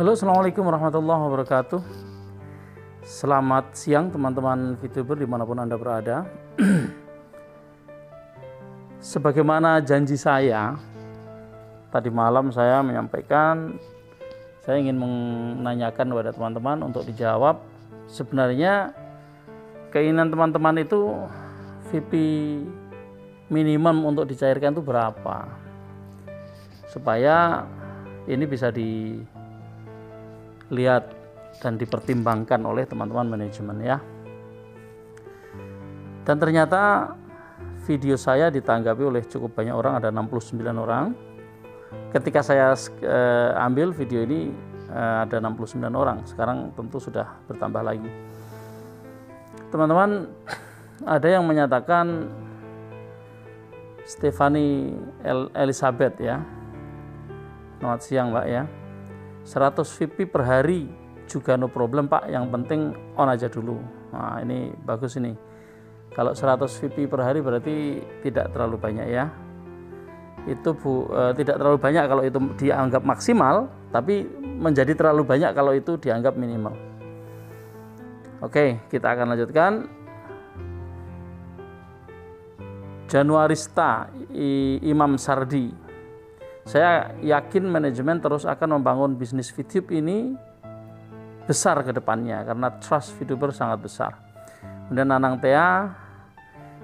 Halo, assalamualaikum warahmatullahi wabarakatuh. Selamat siang teman-teman VTuber dimanapun Anda berada. Sebagaimana janji saya, tadi malam saya menyampaikan, saya ingin menanyakan kepada teman-teman untuk dijawab. Sebenarnya keinginan teman-teman itu VP minimum untuk dicairkan itu berapa? Supaya ini bisa dilihat dan dipertimbangkan oleh teman-teman manajemen ya. Dan ternyata video saya ditanggapi oleh cukup banyak orang, ada 69 orang. Ketika saya ambil video ini ada 69 orang. Sekarang tentu sudah bertambah lagi. Teman-teman, ada yang menyatakan Stephanie Elizabeth ya. Selamat siang Mbak ya. 100 VP per hari juga no problem Pak, yang penting on aja dulu. Nah ini bagus ini. Kalau 100 VP per hari berarti tidak terlalu banyak ya. Itu tidak terlalu banyak kalau itu dianggap maksimal, tapi menjadi terlalu banyak kalau itu dianggap minimal. Oke, kita akan lanjutkan. Januarista Imam Sardi. Saya yakin manajemen terus akan membangun bisnis VTube ini besar ke depannya karena trust VTuber sangat besar. Kemudian Nanang Tea,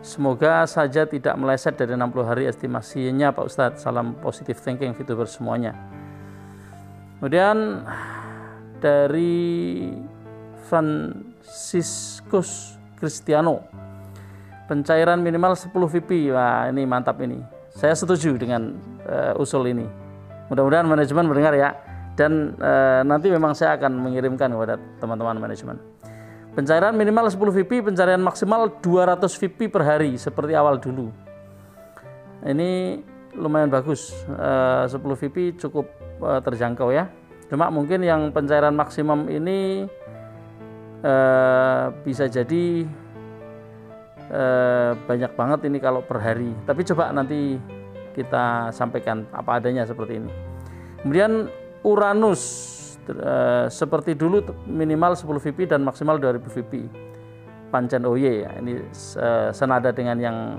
semoga saja tidak meleset dari 60 hari estimasinya Pak Ustadz. Salam positive thinking VTuber semuanya. Kemudian dari Franciscus Cristiano, pencairan minimal 10 VP. Wah ini mantap ini. Saya setuju dengan usul ini. Mudah-mudahan manajemen mendengar ya. Dan nanti memang saya akan mengirimkan kepada teman-teman manajemen. Pencairan minimal 10 VP, pencairan maksimal 200 VP per hari seperti awal dulu. Ini lumayan bagus. 10 VP cukup terjangkau ya. Cuma mungkin yang pencairan maksimum ini bisa jadi banyak banget ini kalau per hari. Tapi coba nanti kita sampaikan apa adanya seperti ini. Kemudian Uranus seperti dulu minimal 10 VP dan maksimal 2000 VP. Pancen Oye ya. Ini senada dengan yang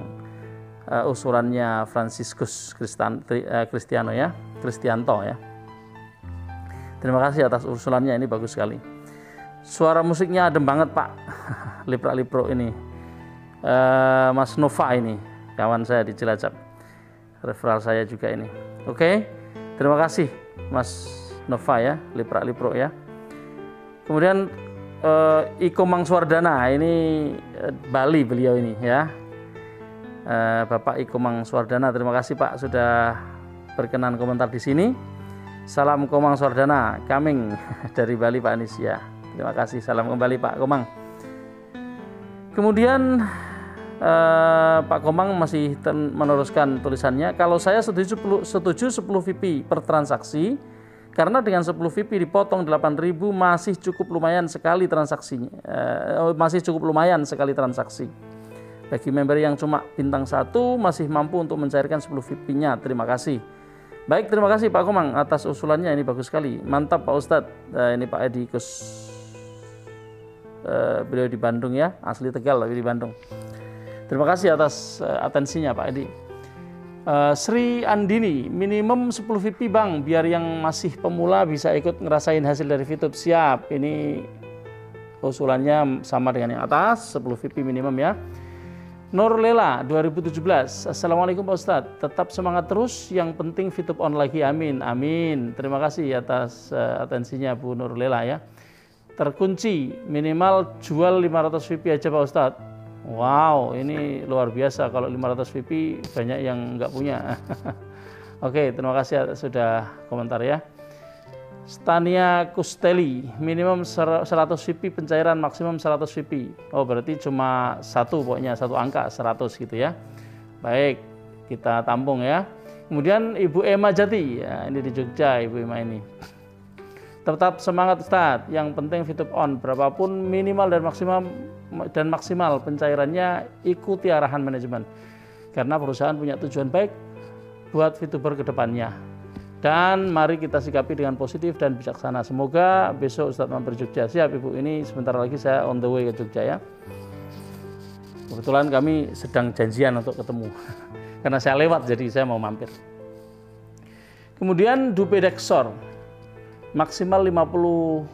usulannya Franciscus Cristiano ya, Cristianto ya. Terima kasih atas usulannya, ini bagus sekali. Suara musiknya adem banget Pak. Liprak-lipro ini. Mas Nova ini kawan saya di Cilacap, referral saya juga ini. Oke, terima kasih Mas Nova ya, liprak-lipro ya. Kemudian Iko Mangswardana ini Bali beliau ini ya, Bapak Iko Mangswardana, terima kasih Pak sudah berkenan komentar di sini. Salam Komang Swardana, coming dari Bali Pak Anis ya. Terima kasih, salam kembali Pak Komang. Kemudian Pak Komang masih meneruskan tulisannya. Kalau saya setuju 10 VP per transaksi, karena dengan 10 VP dipotong 8.000 masih cukup lumayan sekali transaksinya. Masih cukup lumayan sekali transaksi. Bagi member yang cuma bintang 1 masih mampu untuk mencairkan 10 VP-nya. Terima kasih. Baik, terima kasih Pak Komang atas usulannya, ini bagus sekali. Mantap Pak Ustadz. Ini Pak Edi Kus. Beliau di Bandung ya, asli Tegal tapi di Bandung. Terima kasih atas atensinya Pak Edi. Sri Andini, minimum 10 VP Bang, biar yang masih pemula bisa ikut ngerasain hasil dari VTube. Siap, ini usulannya sama dengan yang atas, 10 VP minimum ya. Nur Lela 2017, Assalamualaikum Pak Ustadz, tetap semangat terus, yang penting VTube on lagi, amin. Amin, terima kasih atas atensinya Bu Nur Lela ya. Terkunci, minimal jual 500 VP aja Pak Ustadz. Wow, ini luar biasa, kalau 500 VP banyak yang nggak punya. Oke, terima kasih sudah komentar ya. Stania Kusteli, minimum 100 VP, pencairan maksimum 100 VP. Oh, berarti cuma satu, pokoknya satu angka 100 gitu ya. Baik, kita tampung ya. Kemudian Ibu Emma Jati, ya, ini di Jogja Ibu Emma ini. Tetap semangat Ustadz, yang penting VTube on, berapapun minimal dan maksimal pencairannya ikuti arahan manajemen. Karena perusahaan punya tujuan baik buat VTuber ke depannya. Dan mari kita sikapi dengan positif dan bijaksana. Semoga besok Ustadz mampir Jogja. Siap Ibu, ini sebentar lagi saya on the way ke Jogja ya. Kebetulan kami sedang janjian untuk ketemu. Karena saya lewat jadi saya mau mampir. Kemudian Dupedexor maksimal $50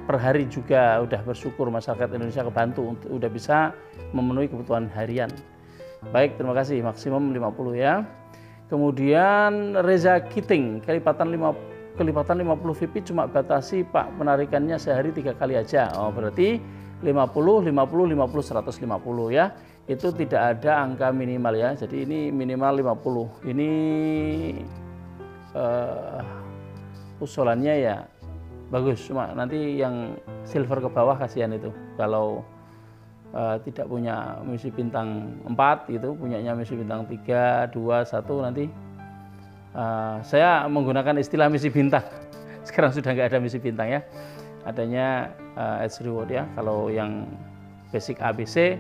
per hari juga udah bersyukur masyarakat Indonesia kebantu, udah bisa memenuhi kebutuhan harian. Baik, terima kasih, maksimum 50 ya. Kemudian Reza Kiting, kelipatan 50 VP cuma batasi Pak penarikannya sehari 3 kali aja. Oh, berarti 50, 50, 50, 150 ya. Itu tidak ada angka minimal ya. Jadi ini minimal 50. Ini usulannya ya bagus, cuma nanti yang silver ke bawah kasihan itu. Kalau tidak punya misi bintang 4 gitu, punyanya misi bintang 3, 2, 1 nanti saya menggunakan istilah misi bintang. Sekarang sudah nggak ada misi bintang ya, adanya edge reward ya. Kalau yang basic ABC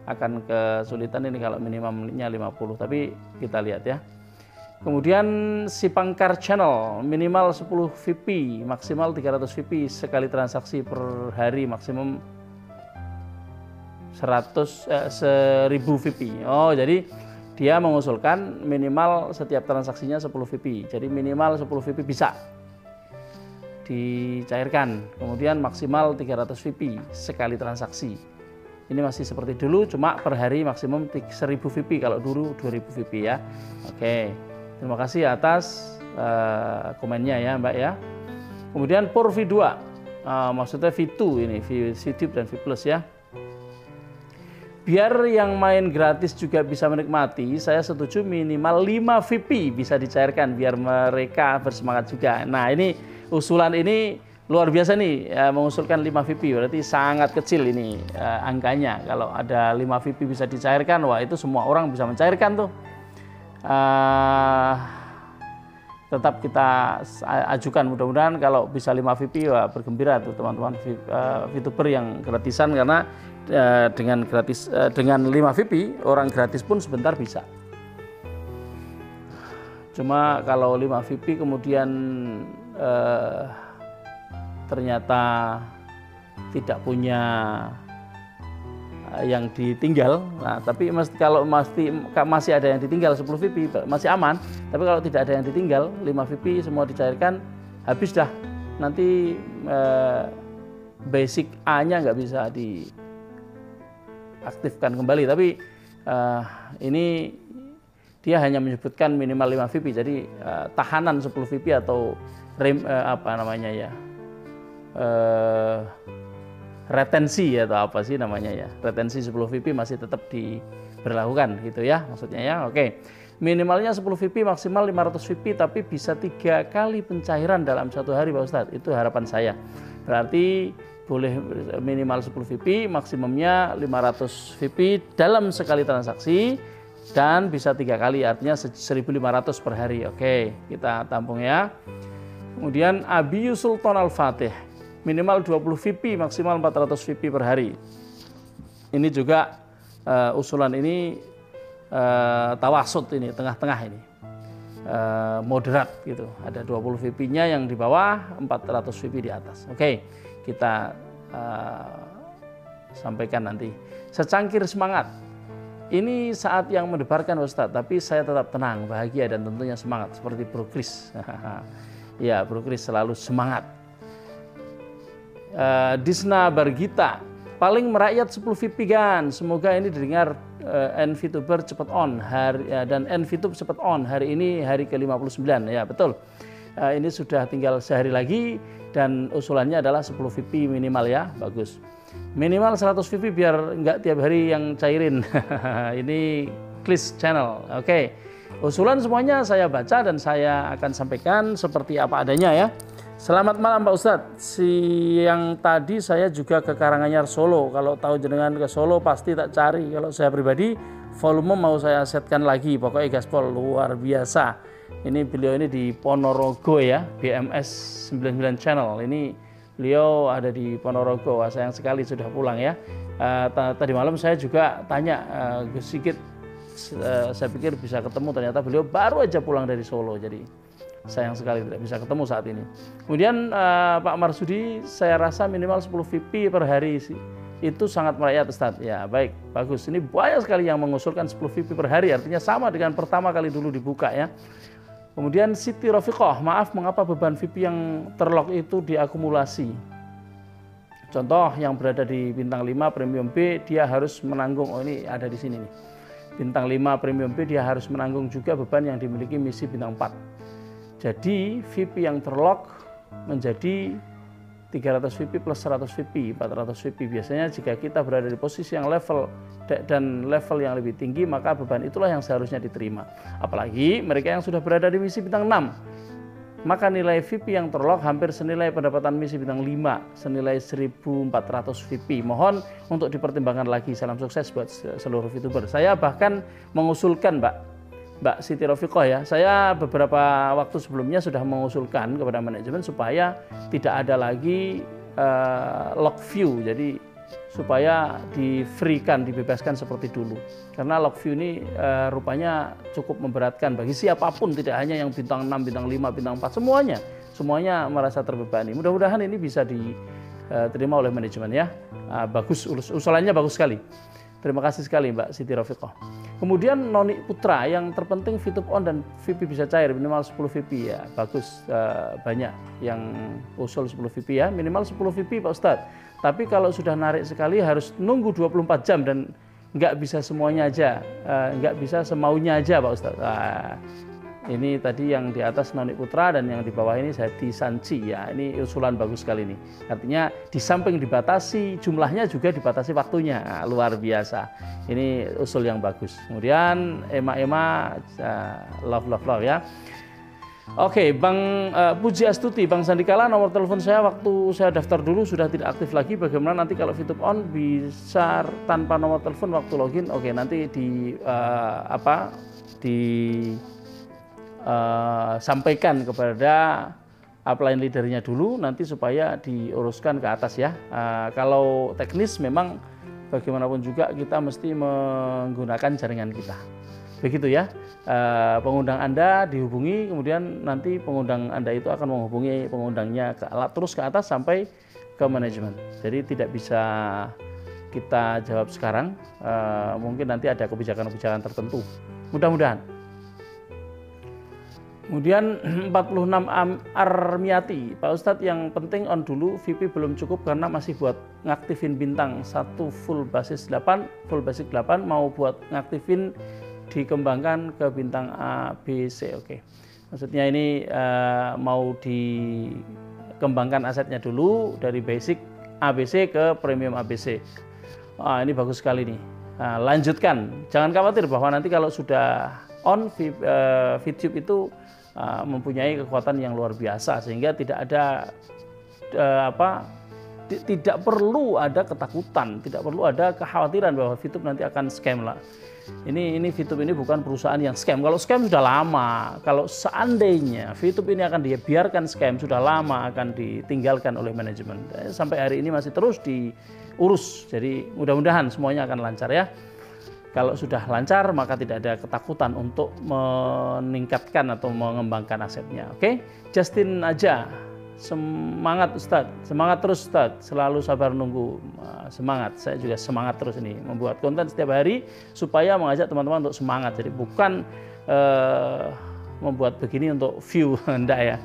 akan kesulitan ini kalau minimumnya 50, tapi kita lihat ya. Kemudian Sipangkar Channel minimal 10 VP, maksimal 300 VP sekali transaksi per hari, maksimum 1000 VP. Oh, jadi dia mengusulkan minimal setiap transaksinya 10 VP. Jadi minimal 10 VP bisa dicairkan. Kemudian maksimal 300 VP sekali transaksi. Ini masih seperti dulu, cuma per hari maksimum 1000 VP, kalau dulu 2000 VP ya. Oke. Terima kasih atas komennya ya Mbak ya. Kemudian Purvi 2, maksudnya V2 ini, VTube dan V Plus ya. Biar yang main gratis juga bisa menikmati, saya setuju minimal 5 VP bisa dicairkan biar mereka bersemangat juga. Nah, ini usulan ini luar biasa nih, mengusulkan 5 VP, berarti sangat kecil ini angkanya. Kalau ada 5 VP bisa dicairkan, wah itu semua orang bisa mencairkan tuh. Tetap kita ajukan, mudah-mudahan kalau bisa 5 VP wah bergembira tuh teman-teman VTuber yang gratisan, karena dengan gratis dengan 5 VP orang gratis pun sebentar bisa. Cuma kalau 5 VP kemudian ternyata tidak punya yang ditinggal, nah tapi kalau masih ada yang ditinggal 10 VP masih aman. Tapi kalau tidak ada yang ditinggal, 5 VP semua dicairkan, habis dah. Nanti basic A-nya nggak bisa diaktifkan kembali. Tapi ini dia hanya menyebutkan minimal 5 VP. Jadi tahanan 10 VP atau retensi atau apa sih namanya ya, retensi 10 VP masih tetap diberlakukan gitu ya maksudnya ya. Oke, minimalnya 10 VP, maksimal 500 VP, tapi bisa 3 kali pencairan dalam satu hari Pak Ustadz, itu harapan saya. Berarti boleh minimal 10 VP, maksimumnya 500 VP dalam sekali transaksi, dan bisa 3 kali, artinya 1.500 per hari. Oke, kita tampung ya. Kemudian Abi Sultan Al-Fatih, minimal 20 VP, maksimal 400 VP per hari. Ini juga usulan ini tawasud, ini tengah-tengah ini, moderat gitu. Ada 20 VP-nya yang di bawah, 400 VP di atas. Oke, kita sampaikan nanti. Secangkir semangat. Ini saat yang mendebarkan Ustadz, tapi saya tetap tenang, bahagia, dan tentunya semangat seperti Bro Chris. Ya, Bro Chris selalu semangat. Disna Bargita, paling merakyat 10 VP kan. Semoga ini didengar NVTuber cepat on dan NVTube cepat on. Hari ini hari ke-59 ya, betul. Ini sudah tinggal sehari lagi dan usulannya adalah 10 VP minimal ya, bagus. Minimal 100 VP biar nggak tiap hari yang cairin. Ini Klis Channel. Oke. Usulan semuanya saya baca dan saya akan sampaikan seperti apa adanya ya. Selamat malam Pak Ustadz. Siang tadi saya juga ke Karanganyar Solo. Kalau tahu jenengan ke Solo pasti tak cari. Kalau saya pribadi volume mau saya setkan lagi. Pokoknya gaspol luar biasa. Ini beliau ini di Ponorogo ya, BMS 99 Channel. Ini beliau ada di Ponorogo. Sayang sekali sudah pulang ya. Tadi malam saya juga tanya Gus Sigit saya pikir bisa ketemu, ternyata beliau baru aja pulang dari Solo, jadi sayang sekali tidak bisa ketemu saat ini. Kemudian Pak Marsudi, saya rasa minimal 10 VP per hari sih. Itu sangat merakyat Ustadz. Ya baik, bagus. Ini banyak sekali yang mengusulkan 10 VP per hari, artinya sama dengan pertama kali dulu dibuka ya. Kemudian Siti Rofiqoh, maaf mengapa beban VP yang terlock itu diakumulasi? Contoh yang berada di bintang 5 premium B, dia harus menanggung, oh ini ada di sini nih. Bintang 5 premium B dia harus menanggung juga beban yang dimiliki misi bintang 4. Jadi VP yang terlock menjadi 300 VP plus 100 VP, 400 VP. Biasanya jika kita berada di posisi yang level dan level yang lebih tinggi, maka beban itulah yang seharusnya diterima. Apalagi mereka yang sudah berada di misi bintang 6, maka nilai VP yang terlock hampir senilai pendapatan misi bintang 5, senilai 1.400 VP. Mohon untuk dipertimbangkan lagi. Salam sukses buat seluruh VTuber. Saya bahkan mengusulkan Mbak Siti Rofiqoh ya, saya beberapa waktu sebelumnya sudah mengusulkan kepada manajemen supaya tidak ada lagi lock view, jadi supaya di-free-kan, dibebaskan seperti dulu. Karena lock view ini rupanya cukup memberatkan bagi siapapun, tidak hanya yang bintang 6, bintang 5, bintang 4, semuanya merasa terbebani. Mudah-mudahan ini bisa diterima oleh manajemen ya. Bagus, usulannya bagus sekali. Terima kasih sekali Mbak Siti Rofiqoh. Kemudian Noni Putra, yang terpenting VTube on dan VP bisa cair, minimal 10 VP ya. Bagus, banyak yang usul 10 VP ya, minimal 10 VP Pak Ustadz. Tapi kalau sudah narik sekali harus nunggu 24 jam dan nggak bisa semuanya aja, nggak bisa semaunya aja Pak Ustadz. Ini tadi yang di atas Noni Putra dan yang di bawah ini Hadi Sanci ya. Ini usulan bagus sekali nih. Artinya di samping dibatasi jumlahnya juga dibatasi waktunya. Nah, luar biasa. Ini usul yang bagus. Kemudian Ema love ya. Oke, Bang Puji Astuti, Bang Sandikala, nomor telepon saya waktu saya daftar dulu sudah tidak aktif lagi. Bagaimana nanti kalau VTube on bisa tanpa nomor telepon waktu login? Oke, nanti sampaikan kepada upline leadernya dulu nanti supaya diuruskan ke atas ya. Kalau teknis memang bagaimanapun juga kita mesti menggunakan jaringan kita. Begitu ya. Pengundang Anda dihubungi, kemudian nanti pengundang Anda itu akan menghubungi pengundangnya terus ke atas sampai ke manajemen. Jadi tidak bisa kita jawab sekarang. Mungkin nanti ada kebijakan-kebijakan tertentu. Mudah-mudahan. Kemudian 46 Armiati, Pak Ustadz yang penting on dulu, VP belum cukup karena masih buat ngaktifin bintang 1 full basis 8, full basic 8, mau buat ngaktifin dikembangkan ke bintang A, B, C. Oke. Maksudnya ini mau dikembangkan asetnya dulu dari basic ABC ke premium ABC. Ini bagus sekali nih. Lanjutkan, jangan khawatir bahwa nanti kalau sudah on VTube itu mempunyai kekuatan yang luar biasa sehingga tidak ada tidak perlu ada ketakutan, tidak perlu ada kekhawatiran bahwa VTube nanti akan scam lah. Ini VTube ini bukan perusahaan yang scam. Kalau scam sudah lama. Kalau seandainya VTube ini akan dibiarkan scam, sudah lama akan ditinggalkan oleh manajemen. Sampai hari ini masih terus diurus. Jadi mudah-mudahan semuanya akan lancar ya. Kalau sudah lancar maka tidak ada ketakutan untuk meningkatkan atau mengembangkan asetnya. Oke, Justin aja. Semangat Ustadz, semangat terus Ustadz, selalu sabar nunggu. Semangat, saya juga semangat terus ini membuat konten setiap hari supaya mengajak teman-teman untuk semangat. Jadi bukan membuat begini untuk view, enggak ya.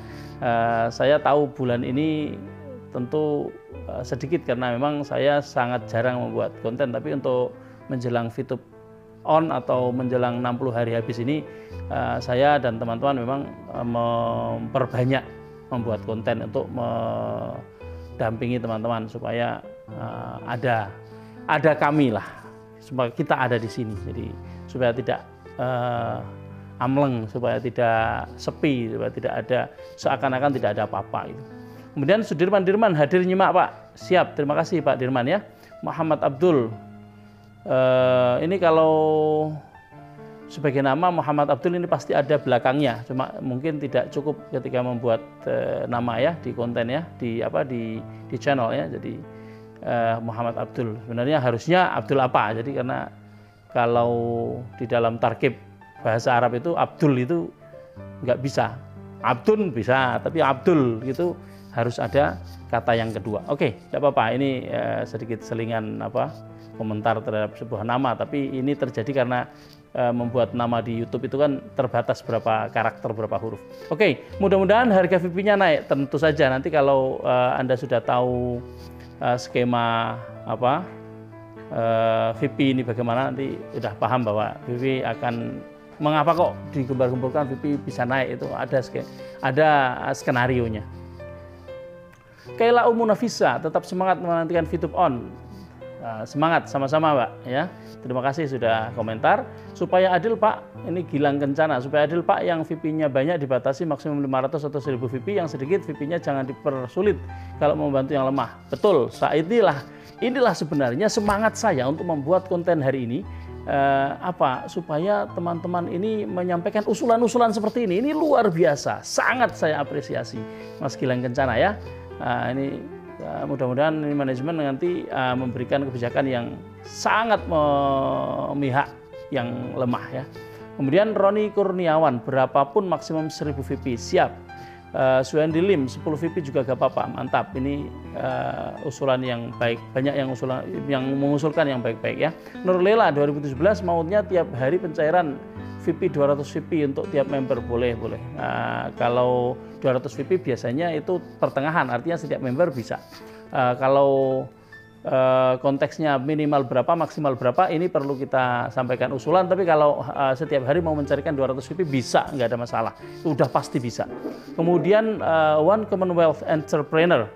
Saya tahu bulan ini tentu sedikit karena memang saya sangat jarang membuat konten, tapi untuk menjelang VTube on atau menjelang 60 hari habis ini saya dan teman-teman memang memperbanyak membuat konten untuk mendampingi teman-teman supaya ada kami lah, supaya kita ada di sini, jadi supaya tidak amleng, supaya tidak sepi, supaya tidak ada seakan-akan tidak ada apa-apa itu. Kemudian Sudirman Dirman hadir nyimak Pak, siap, terima kasih Pak Dirman ya. Muhammad Abdul, ini kalau sebagai nama Muhammad Abdul ini pasti ada belakangnya, cuma mungkin tidak cukup ketika membuat nama ya di konten ya, di channel ya. Jadi Muhammad Abdul sebenarnya harusnya Abdul apa, jadi karena kalau di dalam tarkib bahasa Arab itu Abdul itu nggak bisa. Abdun bisa, tapi Abdul itu harus ada kata yang kedua. Oke, tidak apa-apa. Ini sedikit selingan komentar terhadap sebuah nama, tapi ini terjadi karena membuat nama di YouTube itu kan terbatas berapa karakter, berapa huruf. Oke, mudah-mudahan harga VIP-nya naik. Tentu saja nanti kalau Anda sudah tahu skema VIP ini bagaimana, nanti sudah paham bahwa VIP akan mengapa kok digembar-gemborkan VIP bisa naik, itu ada skenarionya. Kaila Umunafisa tetap semangat menantikan VTube on. Semangat sama-sama Mbak ya. Terima kasih sudah komentar. Supaya adil Pak, ini Gilang Kencana. Supaya adil Pak, yang VIP-nya banyak dibatasi maksimum 500 atau 1000 VIP, yang sedikit VIP-nya jangan dipersulit kalau membantu yang lemah. Betul, inilah sebenarnya semangat saya untuk membuat konten hari ini. Supaya teman-teman ini menyampaikan usulan-usulan seperti ini. Ini luar biasa, sangat saya apresiasi Mas Gilang Kencana ya. Ini mudah-mudahan manajemen nanti memberikan kebijakan yang sangat memihak yang lemah ya. Kemudian Roni Kurniawan, berapapun maksimum 1000 VIP, siap. Suhendi Lim, 10 VIP juga gak apa-apa, mantap. Ini usulan yang baik, banyak yang mengusulkan yang baik-baik ya. Nurlela 2017 maunya tiap hari pencairan VIP 200 VIP untuk tiap member, boleh. Kalau 200 VIP biasanya itu pertengahan, artinya setiap member bisa. Kalau konteksnya minimal berapa, maksimal berapa, ini perlu kita sampaikan usulan. Tapi kalau setiap hari mau mencarikan 200 VIP bisa, nggak ada masalah, udah pasti bisa. Kemudian One Commonwealth Entrepreneur,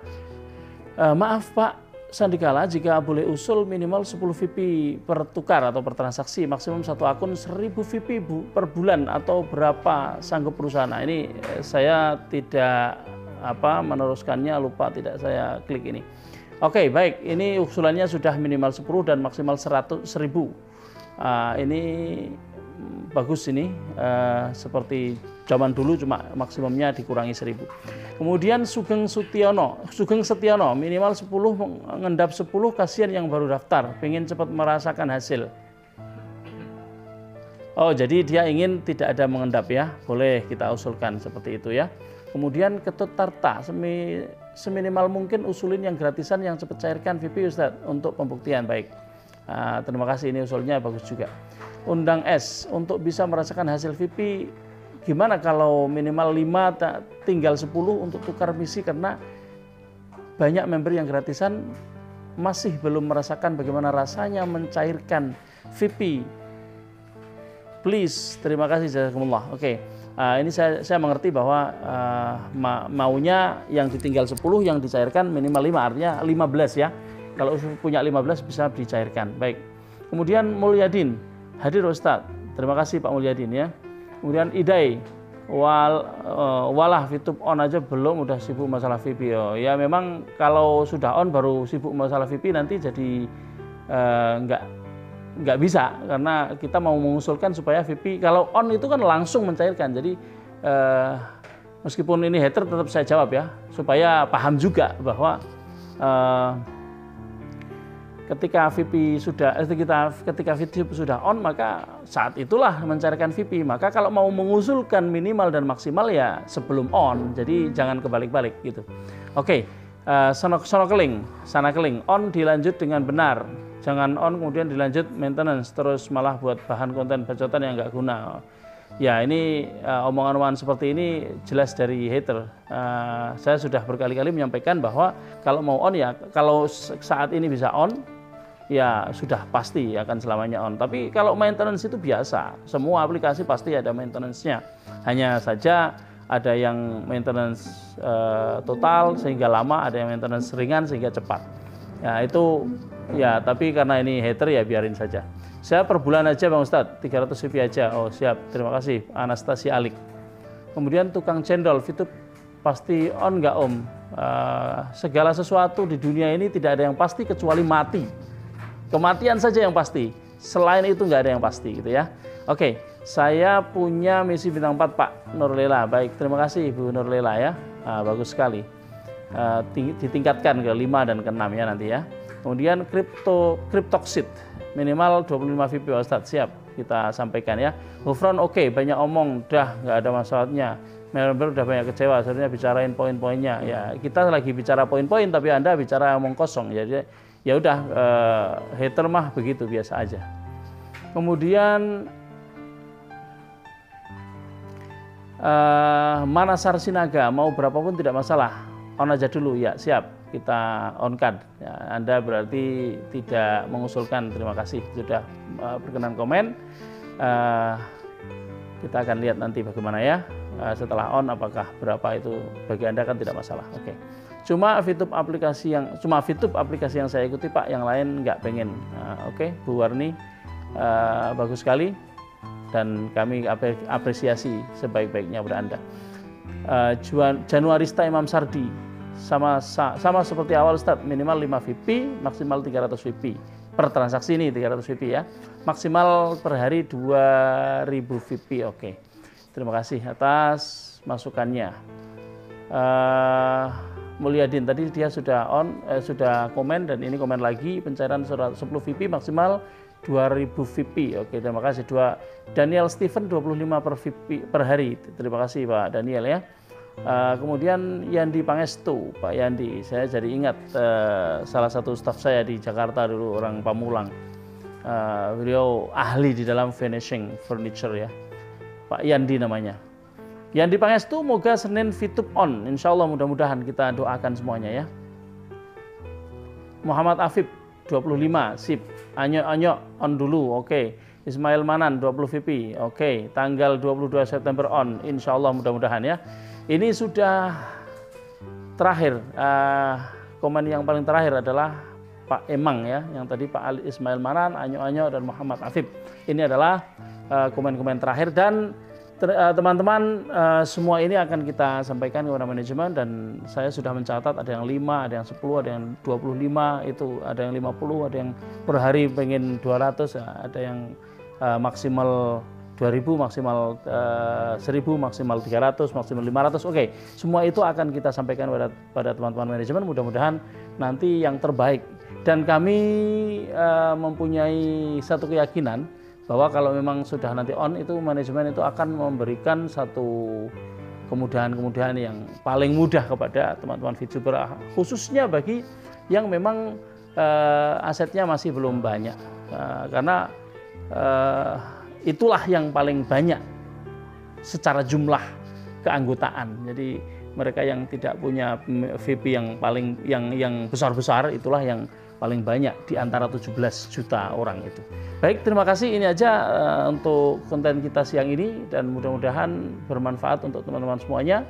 maaf Pak Sandikala, jika boleh usul minimal 10 VIP per tukar atau per transaksi, maksimum satu akun 1000 VIP per bulan, atau berapa sanggup perusahaan. Nah, ini saya tidak meneruskannya, lupa, tidak saya klik ini. Oke, baik, ini usulannya sudah minimal 10 dan maksimal 1000. Ini bagus ini, seperti zaman dulu cuma maksimumnya dikurangi 1000. Kemudian Sugeng Setiono, minimal 10, mengendap 10, kasihan yang baru daftar, pengen cepat merasakan hasil. Oh, jadi dia ingin tidak ada mengendap ya, boleh kita usulkan seperti itu ya. Kemudian Ketut Tarta, seminimal mungkin usulin yang gratisan yang cepat cairkan VIP Ustadz untuk pembuktian. Baik, terima kasih, ini usulnya bagus juga. Undang S, untuk bisa merasakan hasil VIP, gimana kalau minimal 5 tinggal 10 untuk tukar misi, karena banyak member yang gratisan masih belum merasakan bagaimana rasanya mencairkan VIP. Please, terima kasih, jazakumullah. Oke. Ini saya mengerti bahwa maunya yang ditinggal 10 yang dicairkan minimal 5, artinya 15 ya. Kalau punya 15 bisa dicairkan. Baik. Kemudian Mulyadin, hadir Ustadz. Terima kasih Pak Mulyadin ya. Kemudian Idai, walah VTube on aja belum udah sibuk masalah VIP. Ya memang kalau sudah on baru sibuk masalah VIP, nanti jadi nggak bisa, karena kita mau mengusulkan supaya VIP kalau on itu kan langsung mencairkan. Jadi meskipun ini hater tetap saya jawab ya, supaya paham juga bahwa ketika VIP sudah on, maka saat itulah mencairkan VIP. Maka kalau mau mengusulkan minimal dan maksimal ya sebelum on, jadi jangan kebalik-balik gitu. Oke, snorkeling on dilanjut dengan benar. Jangan on kemudian dilanjut maintenance, terus malah buat bahan konten bacotan yang nggak guna. Ya, ini omongan-omongan seperti ini jelas dari hater. Saya sudah berkali-kali menyampaikan bahwa kalau mau on ya, kalau saat ini bisa on, ya sudah pasti akan selamanya on. Tapi kalau maintenance itu biasa, semua aplikasi pasti ada maintenance-nya. Hanya saja ada yang maintenance total sehingga lama, ada yang maintenance ringan sehingga cepat. Ya itu ya, tapi karena ini hater ya biarin saja. Saya per bulan aja Bang Ustadz, 300 VIP aja. Oh siap, terima kasih Anastasia Alik. Kemudian tukang cendol, VTube pasti on nggak Om? Segala sesuatu di dunia ini tidak ada yang pasti kecuali mati. Kematian saja yang pasti, selain itu nggak ada yang pasti gitu ya. Oke, saya punya misi bintang 4 Pak Nurlela. Baik, terima kasih Ibu Nurlela ya. Bagus sekali. Ditingkatkan ke 5 dan ke 6 ya nanti ya. Kemudian Cryptoxid, minimal 25 VP Pak Ustadz. Siap kita sampaikan ya. Hufron oke, banyak omong, dah nggak ada masalahnya. Member udah banyak kecewa, sebenarnya bicarain poin-poinnya. Ya kita lagi bicara poin-poin, tapi Anda bicara omong kosong. Jadi ya udah, hater mah begitu, biasa aja. Kemudian Manasar Sinaga, mau berapapun tidak masalah, on aja dulu. Ya siap, kita on kan. Ya, Anda berarti tidak mengusulkan. Terima kasih sudah berkenan komen. Kita akan lihat nanti bagaimana ya, setelah on apakah berapa itu bagi Anda kan tidak masalah. Oke. Cuma VTube aplikasi yang saya ikuti Pak, yang lain nggak pengen. Oke, Bu Warni, bagus sekali dan kami apresiasi sebaik-baiknya kepada Anda. Januarista Imam Sardi, sama seperti awal Ustaz, minimal 5 VP, maksimal 300 VP per transaksi ini, 300 VP ya, maksimal per hari 2000 VP. Oke, terima kasih atas masukannya. Mulyadin tadi dia sudah sudah komen, dan ini komen lagi, pencairan 10 VP maksimal 2000 VP. Oke, terima kasih. Daniel Steven 25 per VP per hari. Terima kasih Pak Daniel ya. Kemudian Yandi Pangestu, Pak Yandi, saya jadi ingat salah satu staf saya di Jakarta dulu, orang Pamulang. Beliau ahli di dalam finishing furniture ya, Pak Yandi namanya. Yandi Pangestu, moga Senin VTube on, insya Allah, mudah-mudahan kita doakan semuanya ya. Muhammad Afif 25, sip. Anyok on dulu, oke. Ismail Manan 20 VP, oke. Tanggal 22 September on, insya Allah, mudah-mudahan ya. Ini sudah terakhir, komen yang paling terakhir adalah Pak Emang ya, yang tadi Pak Ali Ismail Manan, Anyok dan Muhammad Afif. Ini adalah komen-komen terakhir, dan teman-teman, semua ini akan kita sampaikan kepada manajemen, dan saya sudah mencatat ada yang 5, ada yang 10, ada yang 25, itu ada yang 50, ada yang per hari pengen 200, ada yang maksimal 2000, maksimal 1000, maksimal 300, maksimal 500. Oke, semua itu akan kita sampaikan pada teman-teman manajemen, mudah-mudahan nanti yang terbaik. Dan kami mempunyai satu keyakinan bahwa kalau memang sudah nanti on, itu manajemen itu akan memberikan satu kemudahan-kemudahan yang paling mudah kepada teman-teman VTuber, khususnya bagi yang memang asetnya masih belum banyak, karena itulah yang paling banyak secara jumlah keanggotaan. Jadi mereka yang tidak punya VP yang paling yang besar-besar, itulah yang paling banyak di antara 17 juta orang itu. Baik, terima kasih. Ini aja untuk konten kita siang ini, dan mudah-mudahan bermanfaat untuk teman-teman semuanya.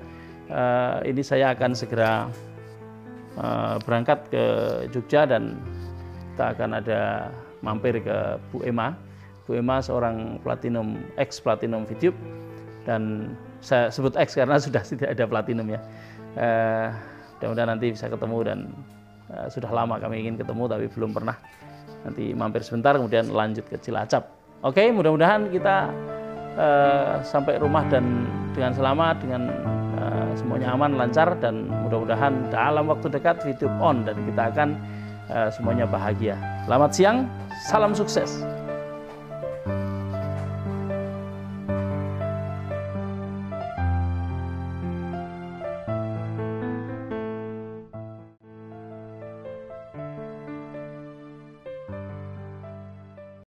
Ini saya akan segera berangkat ke Jogja, dan kita akan ada mampir ke Bu Emma. Bu Emma seorang ex-platinum VTube, dan saya sebut ex karena sudah tidak ada platinum ya. Mudah-mudahan nanti bisa ketemu, dan sudah lama kami ingin ketemu tapi belum pernah. Nanti mampir sebentar, kemudian lanjut ke Cilacap. Oke, mudah-mudahan kita sampai rumah dan dengan selamat, dengan semuanya aman, lancar, dan mudah-mudahan dalam waktu dekat VTube on, dan kita akan semuanya bahagia. Selamat siang, salam sukses.